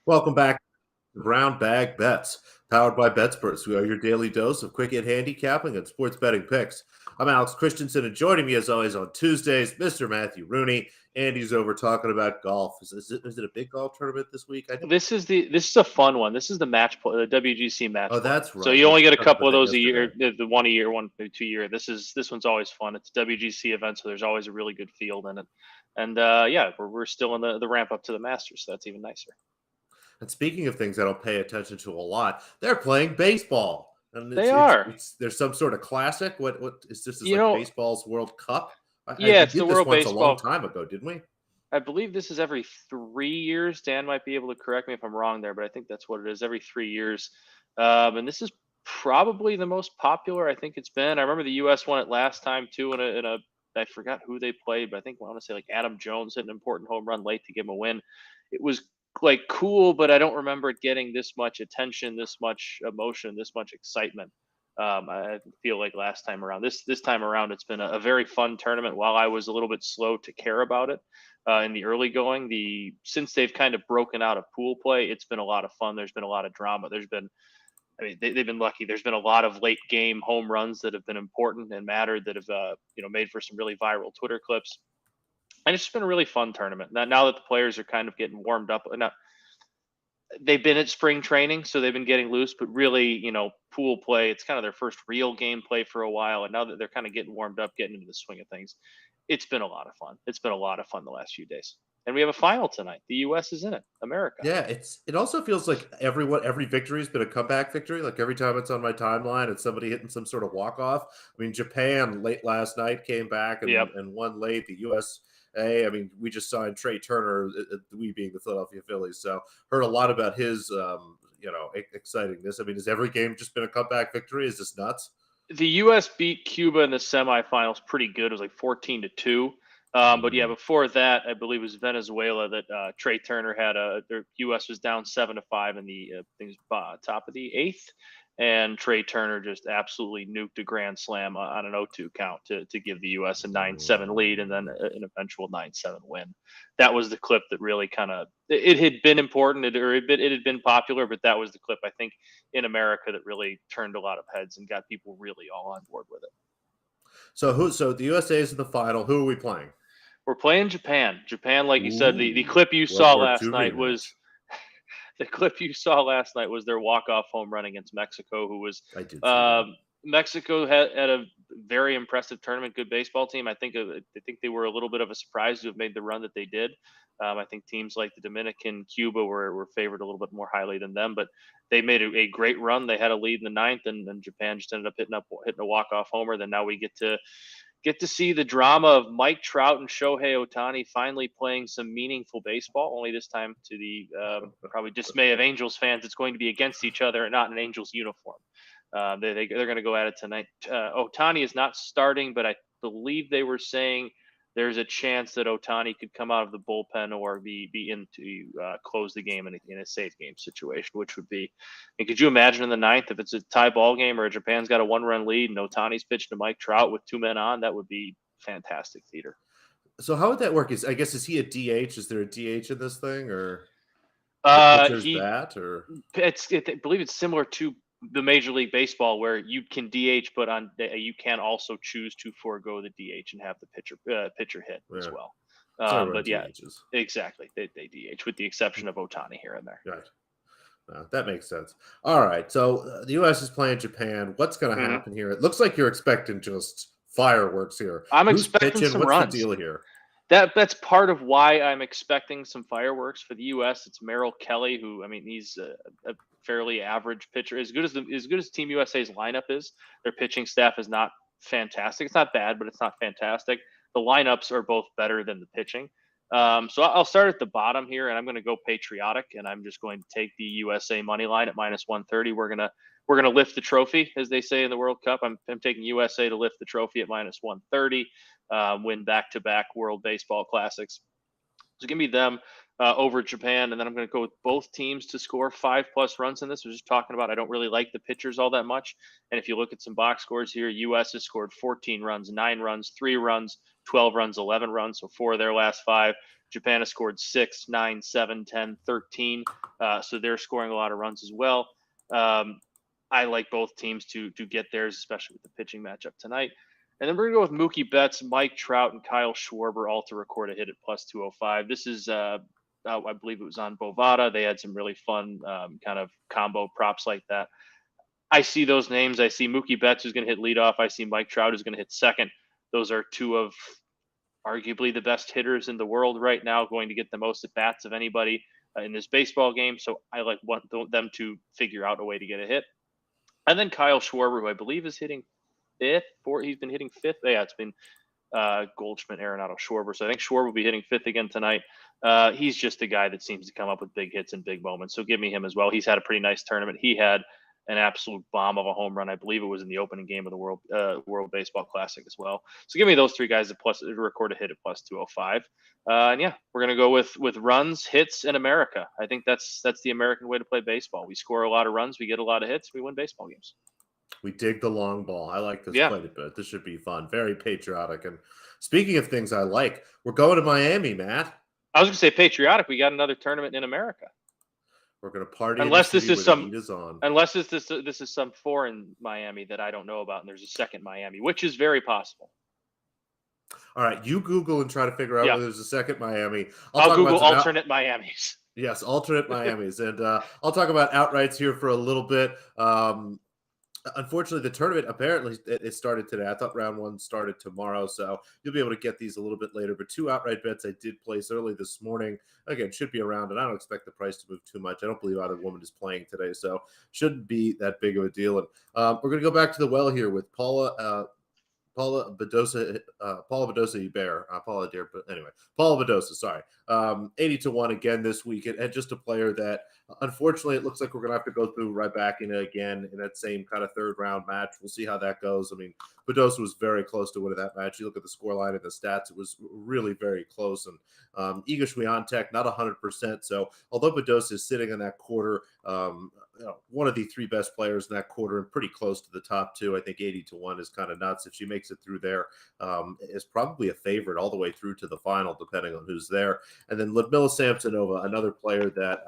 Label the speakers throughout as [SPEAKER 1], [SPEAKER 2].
[SPEAKER 1] Welcome back to Brown Bag Bets, powered by BetSperts. We are your daily dose of quick hit handicapping and sports betting picks. I'm Alex Christensen, and joining me as always on Tuesdays, Mr. Matthew Rooney. Andy's over talking about golf. Is it a big golf tournament this week? I think.
[SPEAKER 2] This is a fun one. This is the match play, the WGC match
[SPEAKER 1] Oh,
[SPEAKER 2] play.
[SPEAKER 1] that's
[SPEAKER 2] So
[SPEAKER 1] right.
[SPEAKER 2] you only get a
[SPEAKER 1] We talked
[SPEAKER 2] couple
[SPEAKER 1] about
[SPEAKER 2] of
[SPEAKER 1] that
[SPEAKER 2] those a year,
[SPEAKER 1] yesterday.
[SPEAKER 2] the one a year, one maybe 2 year. This one's always fun. It's a WGC event, so there's always a really good field in it. And yeah, we're still in the ramp up to the Masters, so that's even nicer.
[SPEAKER 1] And speaking of things I don't pay attention to a lot, they're playing baseball, and
[SPEAKER 2] They are.
[SPEAKER 1] there's some sort of classic. What is this? Is
[SPEAKER 2] You
[SPEAKER 1] like
[SPEAKER 2] know,
[SPEAKER 1] baseball's World Cup?
[SPEAKER 2] yeah,
[SPEAKER 1] We
[SPEAKER 2] it's the
[SPEAKER 1] did this
[SPEAKER 2] World
[SPEAKER 1] once a long
[SPEAKER 2] Baseball.
[SPEAKER 1] time ago, didn't we?
[SPEAKER 2] I believe this is every 3 years. Dan might be able to correct me if I'm wrong there, but I think that's what it is, every 3 years. And this is probably the most popular I think it's been. I remember the U.S. won it last time too in a I forgot who they played, but I think I want to say like Adam Jones hit an important home run late to give him a win. It was like cool, but I don't remember it getting this much attention, this much emotion, this much excitement. I feel like last time around. This time around, it's been a very fun tournament. While I was a little bit slow to care about it in the early going, since they've kind of broken out of pool play, it's been a lot of fun. There's been a lot of drama. I mean, they've been lucky. There's been a lot of late game home runs that have been important and mattered that have made for some really viral Twitter clips. And it's just been a really fun tournament. Now that the players are kind of getting warmed up, now they've been at spring training, so they've been getting loose, but really, pool play, it's kind of their first real game play for a while. And now that they're kind of getting warmed up, getting into the swing of things, it's been a lot of fun. It's been a lot of fun the last few days. And we have a final tonight. The U.S. is in it, America.
[SPEAKER 1] Yeah, it also feels like every victory has been a comeback victory. Like every time it's on my timeline, it's somebody hitting some sort of walk off. I mean, Japan late last night came back
[SPEAKER 2] Yep.
[SPEAKER 1] and won late. The USA, I mean, we just signed Trey Turner, we being the Philadelphia Phillies. So heard a lot about his excitingness. I mean, has every game just been a comeback victory? Is this nuts?
[SPEAKER 2] The U.S. beat Cuba in the semifinals pretty good. It was like 14-2. But yeah, before that, I believe it was Venezuela that Trey Turner had their U.S. was down 7-5 in the top of the eighth, and Trey Turner just absolutely nuked a grand slam on an 0-2 count to give the U.S. a 9-7 lead and then an eventual 9-7 win. That was the clip that really kind of it had been important, it had been popular, but that was the clip I think in America that really turned a lot of heads and got people really all on board with it.
[SPEAKER 1] So the USA is in the final. Who are we playing?
[SPEAKER 2] We're playing Japan. Japan, like you said, the clip you
[SPEAKER 1] World
[SPEAKER 2] saw
[SPEAKER 1] War
[SPEAKER 2] last
[SPEAKER 1] II
[SPEAKER 2] night
[SPEAKER 1] rematch.
[SPEAKER 2] was the clip you saw last night was their walk-off home run against Mexico, who was
[SPEAKER 1] I did see that.
[SPEAKER 2] Mexico had a very impressive tournament, good baseball team. I think they were a little bit of a surprise to have made the run that they did. I think teams like the Dominican, Cuba were favored a little bit more highly than them, but they made a great run. They had a lead in the ninth, and Japan just ended up hitting a walk-off homer. Then now we get to see the drama of Mike Trout and Shohei Ohtani finally playing some meaningful baseball. Only this time, to the probably dismay of Angels fans, it's going to be against each other and not an Angels uniform. They're going to go at it tonight. Ohtani is not starting, but I believe they were saying there's a chance that Ohtani could come out of the bullpen or be in to close the game in a safe game situation, which would be. And could you imagine in the ninth if it's a tie ball game or Japan's got a 1-run lead and Ohtani's pitching to Mike Trout with 2 men on? That would be fantastic theater.
[SPEAKER 1] So how would that work? Is he a DH? Is there a DH in this thing, or the pitcher's bat, or
[SPEAKER 2] I believe it's similar to the Major League Baseball where you can DH, but you can also choose to forego the DH and have the pitcher hit as well. But yeah,
[SPEAKER 1] DHs.
[SPEAKER 2] Exactly. They DH with the exception of Ohtani here and there.
[SPEAKER 1] Right. That makes sense. All right. So the U.S. is playing Japan. What's going to happen here? It looks like you're expecting just fireworks here.
[SPEAKER 2] I'm
[SPEAKER 1] Who's
[SPEAKER 2] expecting
[SPEAKER 1] pitching?
[SPEAKER 2] some
[SPEAKER 1] What's
[SPEAKER 2] runs.
[SPEAKER 1] the deal here?
[SPEAKER 2] That's part of why I'm expecting some fireworks for the U.S. It's Merrill Kelly, who he's a fairly average pitcher. As good as Team USA's lineup is, their pitching staff is not fantastic. It's not bad, but it's not fantastic. The lineups are both better than the pitching. So I'll start at the bottom here, and I'm going to go patriotic, and I'm just going to take the USA money line at -130. We're gonna lift the trophy, as they say in the World Cup. I'm taking USA to lift the trophy at -130, win back-to-back World Baseball Classics. So give me them over Japan, and then I'm going to go with both teams to score 5+ runs in this. We're just talking about I don't really like the pitchers all that much, and if you look at some box scores here, U.S. has scored 14 runs, 9 runs, 3 runs, 12 runs, 11 runs, so 4 of their last 5. Japan has scored 6, 9, 7, 10, 13. So they're scoring a lot of runs as well. I like both teams to get theirs, especially with the pitching matchup tonight. And then we're going to go with Mookie Betts, Mike Trout, and Kyle Schwarber all to record a hit at plus 205. This is, I believe it was on Bovada. They had some really fun kind of combo props like that. I see those names. I see Mookie Betts, who's going to hit leadoff. I see Mike Trout, who's going to hit second. Those are two of arguably the best hitters in the world right now, going to get the most at bats of anybody in this baseball game. So I want them to figure out a way to get a hit. And then Kyle Schwarber, who I believe is hitting fifth. He's been hitting fifth. Yeah, it's been Goldschmidt, Arenado, Schwarber. So I think Schwarber will be hitting fifth again tonight. He's just a guy that seems to come up with big hits and big moments. So give me him as well. He's had a pretty nice tournament. He had an absolute bomb of a home run. I believe it was in the opening game of the World Baseball Classic as well. So give me those three guys to record a hit at plus 205. And yeah, we're gonna go with runs, hits, and America. I think that's the American way to play baseball. We score a lot of runs, we get a lot of hits, we win baseball games.
[SPEAKER 1] We dig the long ball. I like this quite a bit. This should be fun. Very patriotic. And speaking of things I like, we're going to Miami, Matt.
[SPEAKER 2] I was gonna say patriotic. We got another tournament in America.
[SPEAKER 1] We're going to party.
[SPEAKER 2] Unless this is some foreign Miami that I don't know about, and there's a second Miami, which is very possible.
[SPEAKER 1] All right, you Google and try to figure out whether there's a second Miami.
[SPEAKER 2] I'll Google alternate Miamis.
[SPEAKER 1] Yes, alternate Miamis, and I'll talk about outrights here for a little bit. Unfortunately, the tournament apparently it started today. I thought round one started tomorrow, so you'll be able to get these a little bit later. But two outright bets I did place early this morning. Again, should be around, and I don't expect the price to move too much. I don't believe either woman is playing today, so shouldn't be that big of a deal. And we're going to go back to the well here with Paula Bedosa, Paula Bedosa, sorry. 80-1 again this week. And just a player that, unfortunately, it looks like we're going to have to go through right back in again in that same kind of third round match. We'll see how that goes. I mean, Bedosa was very close to winning that match. You look at the scoreline and the stats, it was really very close. And Iga Swiatek, not 100%. So although Bedosa is sitting in that quarter, one of the three best players in that quarter and pretty close to the top two. I think 80-1 is kind of nuts. If she makes it through there, is probably a favorite all the way through to the final, depending on who's there. And then Ludmila Samsonova, another player that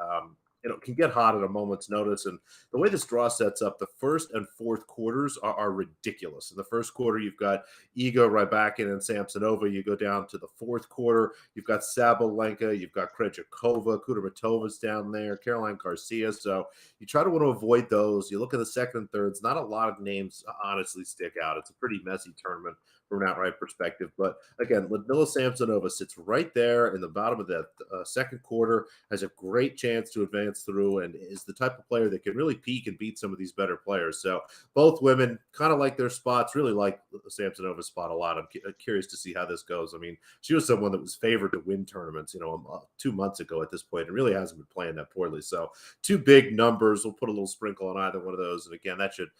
[SPEAKER 1] can get hot at a moment's notice. And the way this draw sets up, the first and fourth quarters are ridiculous. In the first quarter, you've got Iga, Rybakina, and Samsonova. You go down to the fourth quarter, you've got Sabalenka, you've got Krejcikova, Kudermetova's down there, Caroline Garcia. So you try to want to avoid those. You look at the second and thirds, not a lot of names honestly stick out. It's a pretty messy tournament from an outright perspective. But again, Ludmila Samsonova sits right there in the bottom of that second quarter, has a great chance to advance through, and is the type of player that can really peak and beat some of these better players. So both women kind of like their spots, really like Samsonova's spot a lot. I'm curious to see how this goes. I mean, she was someone that was favored to win tournaments, 2 months ago at this point, and really hasn't been playing that poorly. So two big numbers. We'll put a little sprinkle on either one of those. And again, that should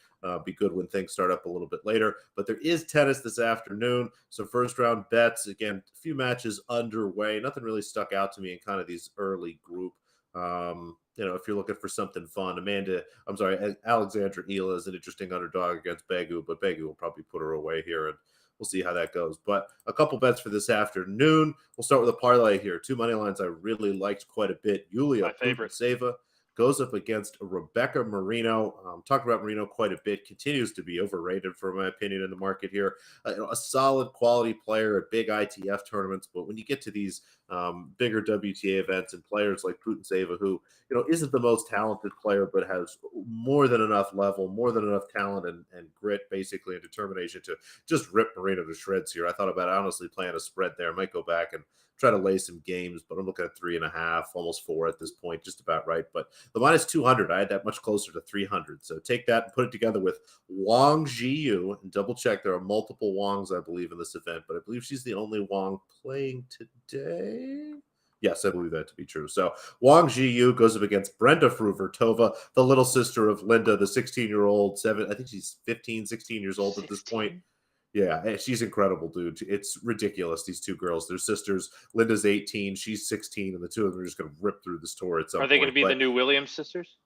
[SPEAKER 1] be good when things start up a little bit later. But there is tennis this afternoon. So first round bets, again, a few matches underway. Nothing really stuck out to me in kind of these early group. If you're looking for something fun, Alexandra Ela is an interesting underdog against Begu, but Begu will probably put her away here, and we'll see how that goes. But a couple bets for this afternoon. We'll start with a parlay here. Two money lines I really liked quite a bit. Yulia Putintseva goes up against Rebecca Marino. Talked about Marino quite a bit. Continues to be overrated, for my opinion, in the market here. A solid quality player at big ITF tournaments, but when you get to these bigger WTA events and players like Putintseva, who isn't the most talented player, but has more than enough level, more than enough talent and grit, basically, and determination to just rip Marino to shreds here. I thought about honestly playing a spread there. I might go back and try to lay some games, but I'm looking at 3.5, almost 4 at this point, just about right. But the minus 200, I had that much closer to 300. So take that and put it together with Wang Zhiyu, and double check. There are multiple Wangs, I believe, in this event, but I believe she's the only Wang playing today. Yes, I believe that to be true. So Wang Zhiyu goes up against Brenda Fruhvirtova, the little sister of Linda, the 16-year-old, I think she's 15, 16 years old at this point. Yeah, she's incredible, dude. It's ridiculous, these two girls. They're sisters. Linda's 18, she's 16, and the two of them are just going to rip through this tour at some point.
[SPEAKER 2] Are they going to be the new Williams sisters?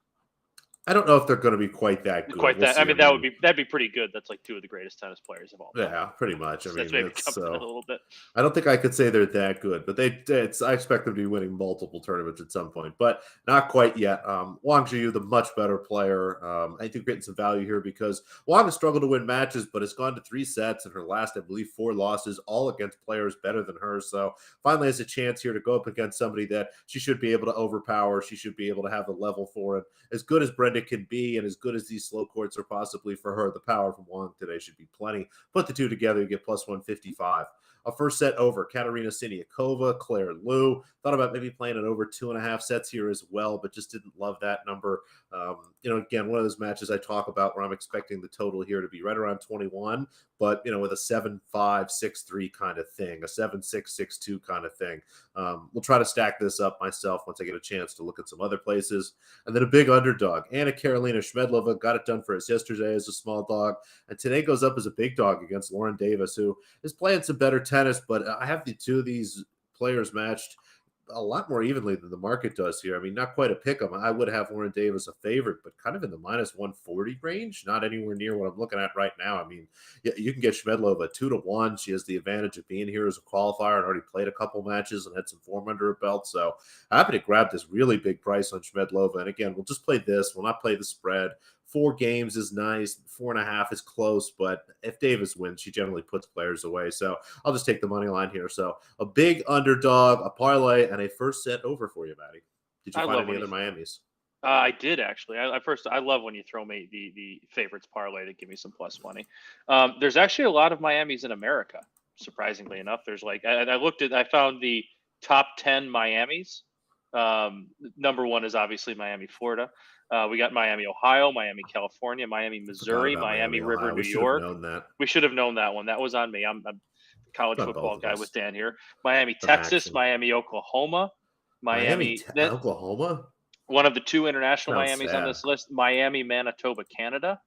[SPEAKER 1] I don't know if they're going to be quite that good.
[SPEAKER 2] Quite
[SPEAKER 1] We'll
[SPEAKER 2] that. I
[SPEAKER 1] see.
[SPEAKER 2] mean, that'd be pretty good. That's like two of the greatest tennis players of all time.
[SPEAKER 1] Yeah, pretty much. I
[SPEAKER 2] That's
[SPEAKER 1] mean,
[SPEAKER 2] maybe
[SPEAKER 1] it's
[SPEAKER 2] jumping a
[SPEAKER 1] so.
[SPEAKER 2] little bit.
[SPEAKER 1] I don't think I could say they're that good, but I expect them to be winning multiple tournaments at some point, but not quite yet. Wang Zhiyu, the much better player. I think getting some value here because Wang has struggled to win matches, but has gone to 3 sets in her last, I believe, 4 losses, all against players better than her. So finally has a chance here to go up against somebody that she should be able to overpower. She should be able to have the level for it. As good as Brenda can be, and as good as these slow courts are possibly for her, the power from Wang today should be plenty. Put the two together, you get plus 155. A first set over. Katerina Siniakova, Claire Liu. Thought about maybe playing it over 2.5 sets here as well, but just didn't love that number. Again, one of those matches I talk about where I'm expecting the total here to be right around 21, but, with a 7-5, 6-3 kind of thing, a 7-6, 6-2 kind of thing. We'll try to stack this up myself once I get a chance to look at some other places. And then a big underdog. Anna Karolina Shmedlova got it done for us yesterday as a small dog, and today goes up as a big dog against Lauren Davis, who is playing some better tennis, but I have the two of these players matched a lot more evenly than the market does here. I mean, not quite a pick 'em. I would have Lauren Davis a favorite, but kind of in the minus 140 range, not anywhere near what I'm looking at right now. I mean, you can get Shmedlova 2-1. She has the advantage of being here as a qualifier and already played a couple matches and had some form under her belt. So happy to grab this really big price on Shmedlova. And again, we'll just play this. We'll not play the spread. 4 games is nice. 4.5 is close, but if Davis wins, she generally puts players away. So I'll just take the money line here. So a big underdog, a parlay, and a first set over for you, Maddie. Did you
[SPEAKER 2] I
[SPEAKER 1] find
[SPEAKER 2] love
[SPEAKER 1] any
[SPEAKER 2] when
[SPEAKER 1] other Miamis?
[SPEAKER 2] I did actually. I love when you throw me the favorites parlay to give me some plus money. There's actually a lot of Miamis in America. Surprisingly enough, there's like I found the top 10 Miamis. Number one is obviously Miami, Florida. We got Miami, Ohio, Miami, California, Miami,
[SPEAKER 1] Forgot
[SPEAKER 2] Missouri,
[SPEAKER 1] about
[SPEAKER 2] Miami
[SPEAKER 1] Miami,
[SPEAKER 2] River,
[SPEAKER 1] Ohio.
[SPEAKER 2] New
[SPEAKER 1] We should have
[SPEAKER 2] York.
[SPEAKER 1] known that.
[SPEAKER 2] We should have known that one. That was on me. I'm a college
[SPEAKER 1] On both
[SPEAKER 2] football
[SPEAKER 1] of
[SPEAKER 2] guy
[SPEAKER 1] us.
[SPEAKER 2] with Dan here. Miami,
[SPEAKER 1] Some
[SPEAKER 2] Texas,
[SPEAKER 1] action.
[SPEAKER 2] Miami, Oklahoma,
[SPEAKER 1] Miami,
[SPEAKER 2] Miami. Then
[SPEAKER 1] Oklahoma?
[SPEAKER 2] one of the two international
[SPEAKER 1] Sounds
[SPEAKER 2] Miamis on
[SPEAKER 1] sad.
[SPEAKER 2] this list, Miami, Manitoba, Canada.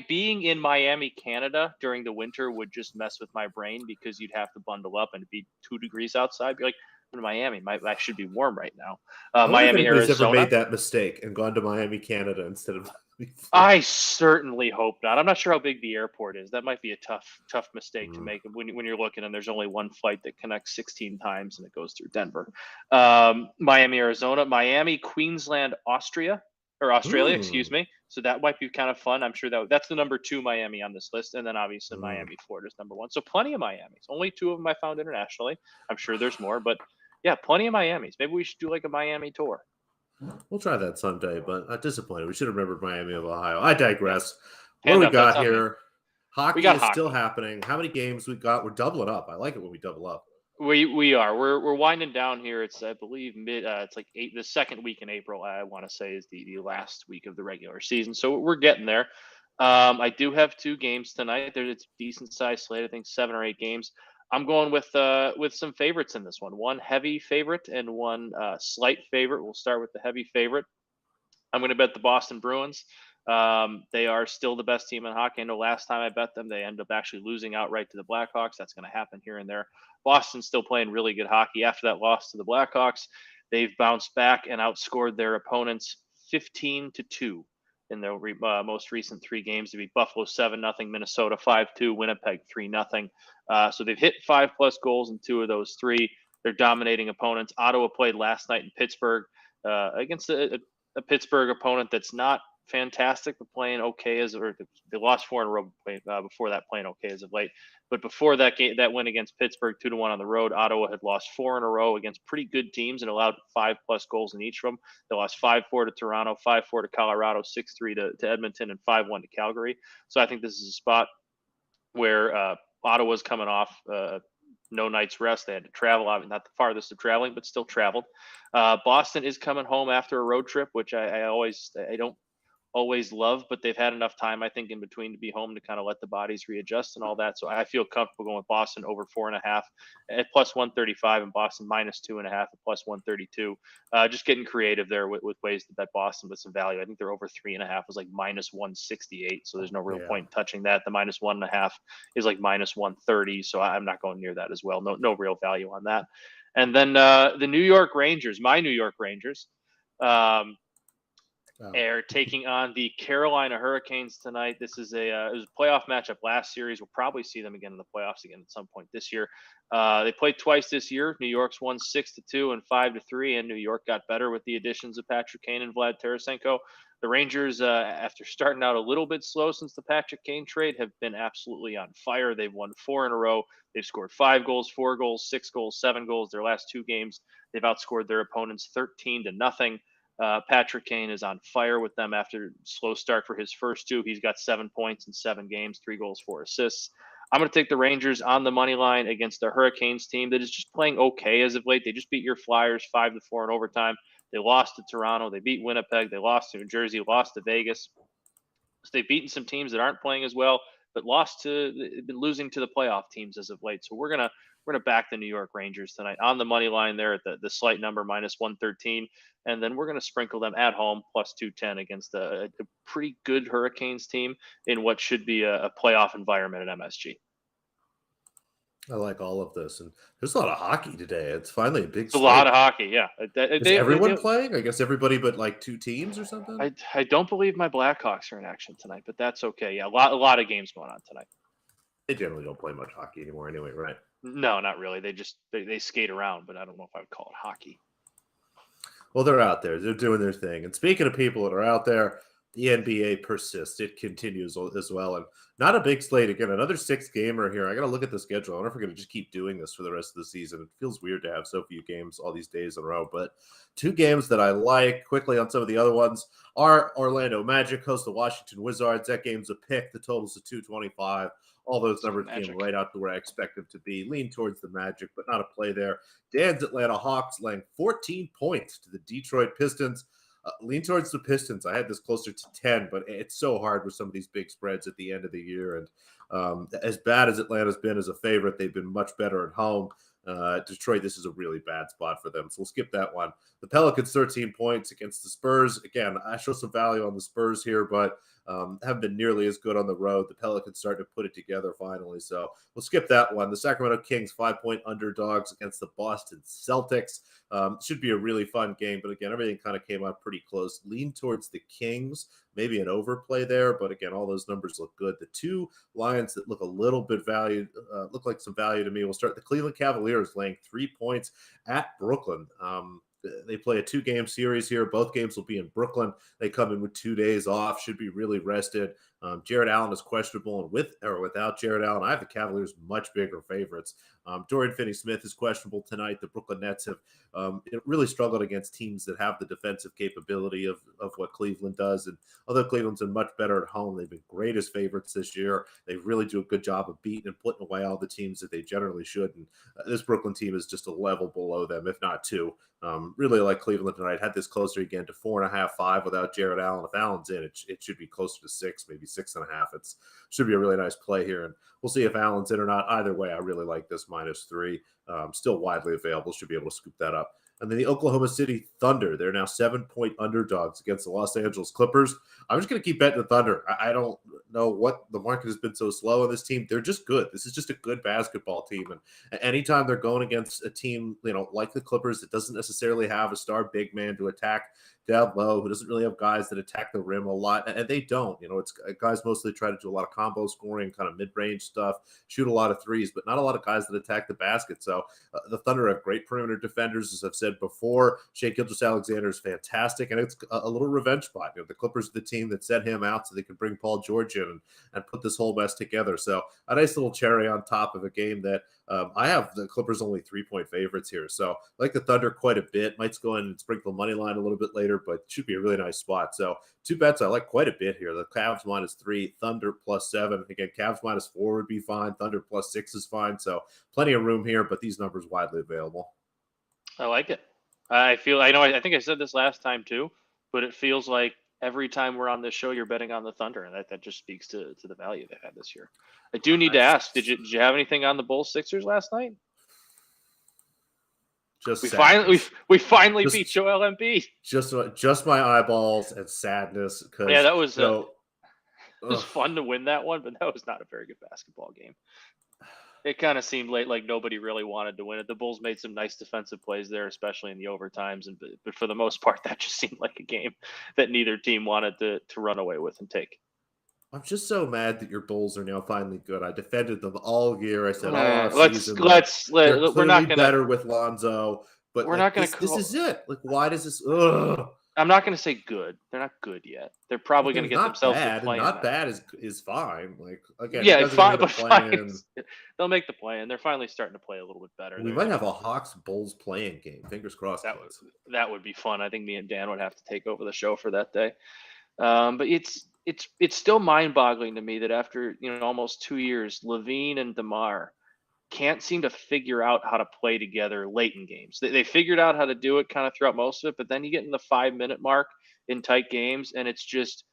[SPEAKER 2] Being in Miami, Canada during the winter would just mess with my brain because you'd have to bundle up and it'd be 2 degrees outside. Be like, I'm in Miami. I should be warm right now.
[SPEAKER 1] I wonder if
[SPEAKER 2] Miami,
[SPEAKER 1] anybody's ever
[SPEAKER 2] Arizona.
[SPEAKER 1] made that mistake and gone to Miami, Canada instead of Miami, Florida.
[SPEAKER 2] I certainly hope not. I'm not sure how big the airport is. That might be a tough mistake to make when you're looking and there's only one flight that connects 16 times and it goes through Denver. Miami, Arizona, Miami, Queensland, Australia, excuse
[SPEAKER 1] Mm.
[SPEAKER 2] me. So that might be kind of fun. I'm sure that's the number 2 Miami on this list, and then obviously
[SPEAKER 1] Mm.
[SPEAKER 2] Miami, Florida is number 1. So plenty of Miamis. Only 2 of them I found internationally. I'm sure there's more, but yeah, plenty of Miamis. Maybe we should do like a Miami tour.
[SPEAKER 1] We'll try that someday, but I'm disappointed. We should have remembered Miami of Ohio. I
[SPEAKER 2] Yeah,
[SPEAKER 1] digress. What do
[SPEAKER 2] hand
[SPEAKER 1] we
[SPEAKER 2] up. That's
[SPEAKER 1] got
[SPEAKER 2] on me.
[SPEAKER 1] here?
[SPEAKER 2] We
[SPEAKER 1] Hockey
[SPEAKER 2] got
[SPEAKER 1] is still
[SPEAKER 2] hockey.
[SPEAKER 1] happening. How many games we got? We're doubling up. I like it when we double up.
[SPEAKER 2] We are. We're winding down here. It's I believe mid. It's like the second week in April. I want to say is the last week of the regular season. So we're getting there. I do have 2 games tonight. It's a decent sized slate. I think 7 or 8 games. I'm going with some favorites in this one. One heavy favorite and one slight favorite. We'll start with the heavy favorite. I'm going to bet the Boston Bruins. They are still the best team in hockey. I know last time I bet them, they ended up actually losing outright to the Blackhawks. That's going to happen here and there. Boston's still playing really good hockey. After that loss to the Blackhawks, they've bounced back and outscored their opponents 15-2 in their most recent 3 games. To beat Buffalo 7-0, Minnesota 5-2, Winnipeg 3-0. So they've hit 5+ goals in 2 of those 3. They're dominating opponents. Ottawa played last night in Pittsburgh against a Pittsburgh opponent that's not fantastic, but playing okay they lost 4 in a row before that, playing okay as of late. But before that game, that win against Pittsburgh 2-1 on the road, Ottawa had lost 4 in a row against pretty good teams and allowed 5+ goals in each of them. They lost 5-4 to Toronto, 5-4 to Colorado, 6-3 to Edmonton, and 5-1 to Calgary. So I think this is a spot where Ottawa's coming off no night's rest. They had to travel, not the farthest of traveling, but still traveled. Boston is coming home after a road trip, which I don't always love, but they've had enough time, I think, in between to be home to kind of let the bodies readjust and all that. So I feel comfortable going with Boston over 4.5 at plus 135 and Boston minus 2.5 at plus 132. Just getting creative there with ways to bet Boston with some value. I think they're over 3.5 was like minus 168. So there's no real point in touching that. The minus 1.5 is like minus 130. So I'm not going near that as well. No real value on that. And then the New York Rangers, my New York Rangers,
[SPEAKER 1] Oh.
[SPEAKER 2] are taking on the Carolina Hurricanes tonight. This is it was a playoff matchup last series. We'll probably see them again in the playoffs again at some point this year. They played twice this year. New York's won 6-2 and 5-3, and New York got better with the additions of Patrick Kane and Vlad Tarasenko. The Rangers, after starting out a little bit slow since the Patrick Kane trade, have been absolutely on fire. They've won 4 in a row. They've scored 5 goals, 4 goals, 6 goals, 7 goals. Their last 2 games, they've outscored their opponents 13-0. Patrick Kane is on fire with them after slow start for his first 2. He's got 7 points in 7 games, 3 goals, 4 assists. I'm going to take the Rangers on the money line against the Hurricanes team that is just playing okay as of late. They just beat your Flyers 5-4 in overtime. They lost to Toronto. They beat Winnipeg. They lost to New Jersey, lost to Vegas. So they've beaten some teams that aren't playing as well, but they've been losing to the playoff teams as of late. So we're gonna back the New York Rangers tonight on the money line there at the slight number -113, and then we're gonna sprinkle them at home +210 against a pretty good Hurricanes team in what should be a playoff environment at MSG.
[SPEAKER 1] I like all of this, and there's a lot of hockey today. It's finally a big
[SPEAKER 2] It's a lot of
[SPEAKER 1] slate.
[SPEAKER 2] hockey, yeah.
[SPEAKER 1] Is everyone playing? I guess everybody but like 2 teams or something?
[SPEAKER 2] I don't believe my Blackhawks are in action tonight, but that's okay. Yeah, a lot of games going on tonight.
[SPEAKER 1] They generally don't play much hockey anymore anyway, right?
[SPEAKER 2] No, not really. They skate around, but I don't know if I would call it hockey.
[SPEAKER 1] Well, they're out there. They're doing their thing. And speaking of people that are out there, the NBA persists. It continues as well. And not a big slate. Again, another 6-gamer here. I got to look at the schedule. I wonder if we're going to just keep doing this for the rest of the season. It feels weird to have so few games all these days in a row. But 2 games that I like quickly on some of the other ones are Orlando Magic host the Washington Wizards. That game's a pick. The total's a 225. All those numbers came right out to where I expect them to be. Lean towards the Magic, but not a play there. Dan's Atlanta Hawks laying 14 points to the Detroit Pistons. Lean towards the Pistons. I had this closer to 10, but it's so hard with some of these big spreads at the end of the year. And as bad as Atlanta's been as a favorite, they've been much better at home. Detroit, this is a really bad spot for them, so we'll skip that one. The Pelicans, 13 points against the Spurs. Again, I show some value on the Spurs here, but haven't been nearly as good on the road. The Pelicans starting to put it together finally, so we'll skip that one. The Sacramento Kings, 5-point underdogs against the Boston Celtics. Should be a really fun game, but again, everything kind of came out pretty close. Lean towards the Kings, maybe an overplay there, but again, all those numbers look good. The 2 lines that look a little bit valued, look like some value to me. We'll start the Cleveland Cavaliers laying 3 points at Brooklyn. They play a 2-game series here. Both games will be in Brooklyn. They come in with 2 days off, should be really rested. Jared Allen is questionable, and with or without Jared Allen, I have the Cavaliers much bigger favorites. Dorian Finney-Smith is questionable tonight. The Brooklyn Nets have really struggled against teams that have the defensive capability of what Cleveland does. And although Cleveland's been much better at home, they've been great as favorites this year. They really do a good job of beating and putting away all the teams that they generally should. And this Brooklyn team is just a level below them, if not 2. Really like Cleveland tonight. Had this closer again to 4.5, 5 without Jared Allen. If Allen's in, it should be closer to 6, maybe 6.5. It should be a really nice play here. And we'll see if Allen's in or not. Either way, I really like this -3. Still widely available. Should be able to scoop that up. And then the Oklahoma City Thunder. They're now 7-point underdogs against the Los Angeles Clippers. I'm just going to keep betting the Thunder. I don't know what the market has been so slow on this team. They're just good. This is just a good basketball team. And anytime they're going against a team, like the Clippers, that doesn't necessarily have a star big man to attack down low, who doesn't really have guys that attack the rim a lot, and they don't. It's guys mostly try to do a lot of combo scoring, kind of mid-range stuff, shoot a lot of threes, but not a lot of guys that attack the basket. So the Thunder have great perimeter defenders, as I've said before. Shai Gilgeous-Alexander is fantastic, and it's a little revenge spot. The Clippers are the team that sent him out so they could bring Paul George in and put this whole mess together. So a nice little cherry on top of a game that I have the Clippers only 3-point favorites here. So I like the Thunder quite a bit. Might go in and sprinkle the money line a little bit later, but should be a really nice spot. So 2 bets I like quite a bit here. The Cavs -3, Thunder +7. Again, Cavs -4 would be fine. Thunder +6 is fine. So plenty of room here, but these numbers widely available.
[SPEAKER 2] I like it. I think I said this last time too, but it feels like every time we're on this show, you're betting on the Thunder, and that just speaks to the value they've had this year. I do need to ask: Did you have anything on the Bulls Sixers last night? We finally beat Joel Embiid.
[SPEAKER 1] Just my eyeballs and sadness.
[SPEAKER 2] Yeah, that was it was fun to win that one, but that was not a very good basketball game. It kind of seemed like nobody really wanted to win it. The Bulls made some nice defensive plays there, especially in the overtimes, but for the most part, that just seemed like a game that neither team wanted to run away with and take.
[SPEAKER 1] I'm just so mad that your Bulls are now finally good. I defended them all year. I said all off
[SPEAKER 2] Let's
[SPEAKER 1] season, like they're
[SPEAKER 2] we're
[SPEAKER 1] clearly better with Lonzo. But
[SPEAKER 2] we're
[SPEAKER 1] like
[SPEAKER 2] not gonna
[SPEAKER 1] this
[SPEAKER 2] call.
[SPEAKER 1] is it. Like, why does this? Ugh.
[SPEAKER 2] I'm not gonna say good. They're not good yet. They're probably
[SPEAKER 1] They're
[SPEAKER 2] gonna get
[SPEAKER 1] not
[SPEAKER 2] themselves to
[SPEAKER 1] bad, and
[SPEAKER 2] play in
[SPEAKER 1] not
[SPEAKER 2] that.
[SPEAKER 1] bad is fine. Like again, you
[SPEAKER 2] Yeah,
[SPEAKER 1] guys are gonna
[SPEAKER 2] fine,
[SPEAKER 1] end up
[SPEAKER 2] but fine.
[SPEAKER 1] playing.
[SPEAKER 2] They'll make the play, and they're finally starting to play a little bit better.
[SPEAKER 1] We might have a Hawks Bulls playing game. Fingers crossed,
[SPEAKER 2] That would
[SPEAKER 1] kids.
[SPEAKER 2] that would be fun. I think me and Dan would have to take over the show for that day. But it's still mind-boggling to me that after almost 2 years, Levine and DeMar can't seem to figure out how to play together late in games. They figured out how to do it kind of throughout most of it, but then you get in the 5 minute mark in tight games, and it's just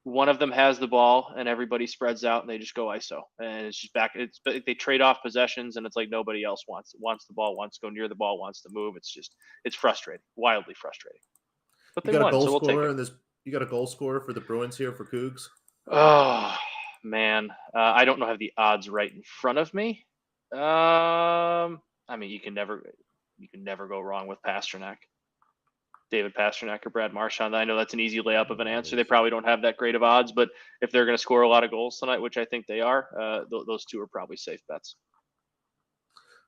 [SPEAKER 2] one of them has the ball and everybody spreads out and they just go ISO, and it's just back. They trade off possessions, and it's like nobody else wants the ball, wants to go near the ball, wants to move. It's frustrating, wildly frustrating. But
[SPEAKER 1] You
[SPEAKER 2] they
[SPEAKER 1] got a
[SPEAKER 2] won,
[SPEAKER 1] goal
[SPEAKER 2] so we'll take
[SPEAKER 1] scorer
[SPEAKER 2] it.
[SPEAKER 1] in this. You got a goal scorer for the Bruins here for Cougs.
[SPEAKER 2] Oh man, I don't know have the odds right in front of me. I mean, you can never go wrong with Pasternak, David Pasternak or Brad Marchand. I know that's an easy layup of an answer. They probably don't have that great of odds, but if they're going to score a lot of goals tonight, which I think they are, those two are probably safe bets.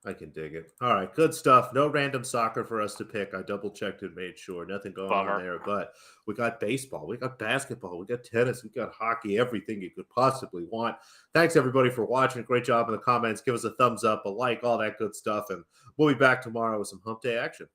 [SPEAKER 1] I can dig it. All right, good stuff. No random soccer for us to pick. I double checked and made sure nothing going on
[SPEAKER 2] Bummer.
[SPEAKER 1] there. But we got baseball, we got basketball, we got tennis, we got hockey, everything you could possibly want. Thanks everybody for watching. Great job in the comments. Give us a thumbs up, a like, all that good stuff. And we'll be back tomorrow with some hump day action.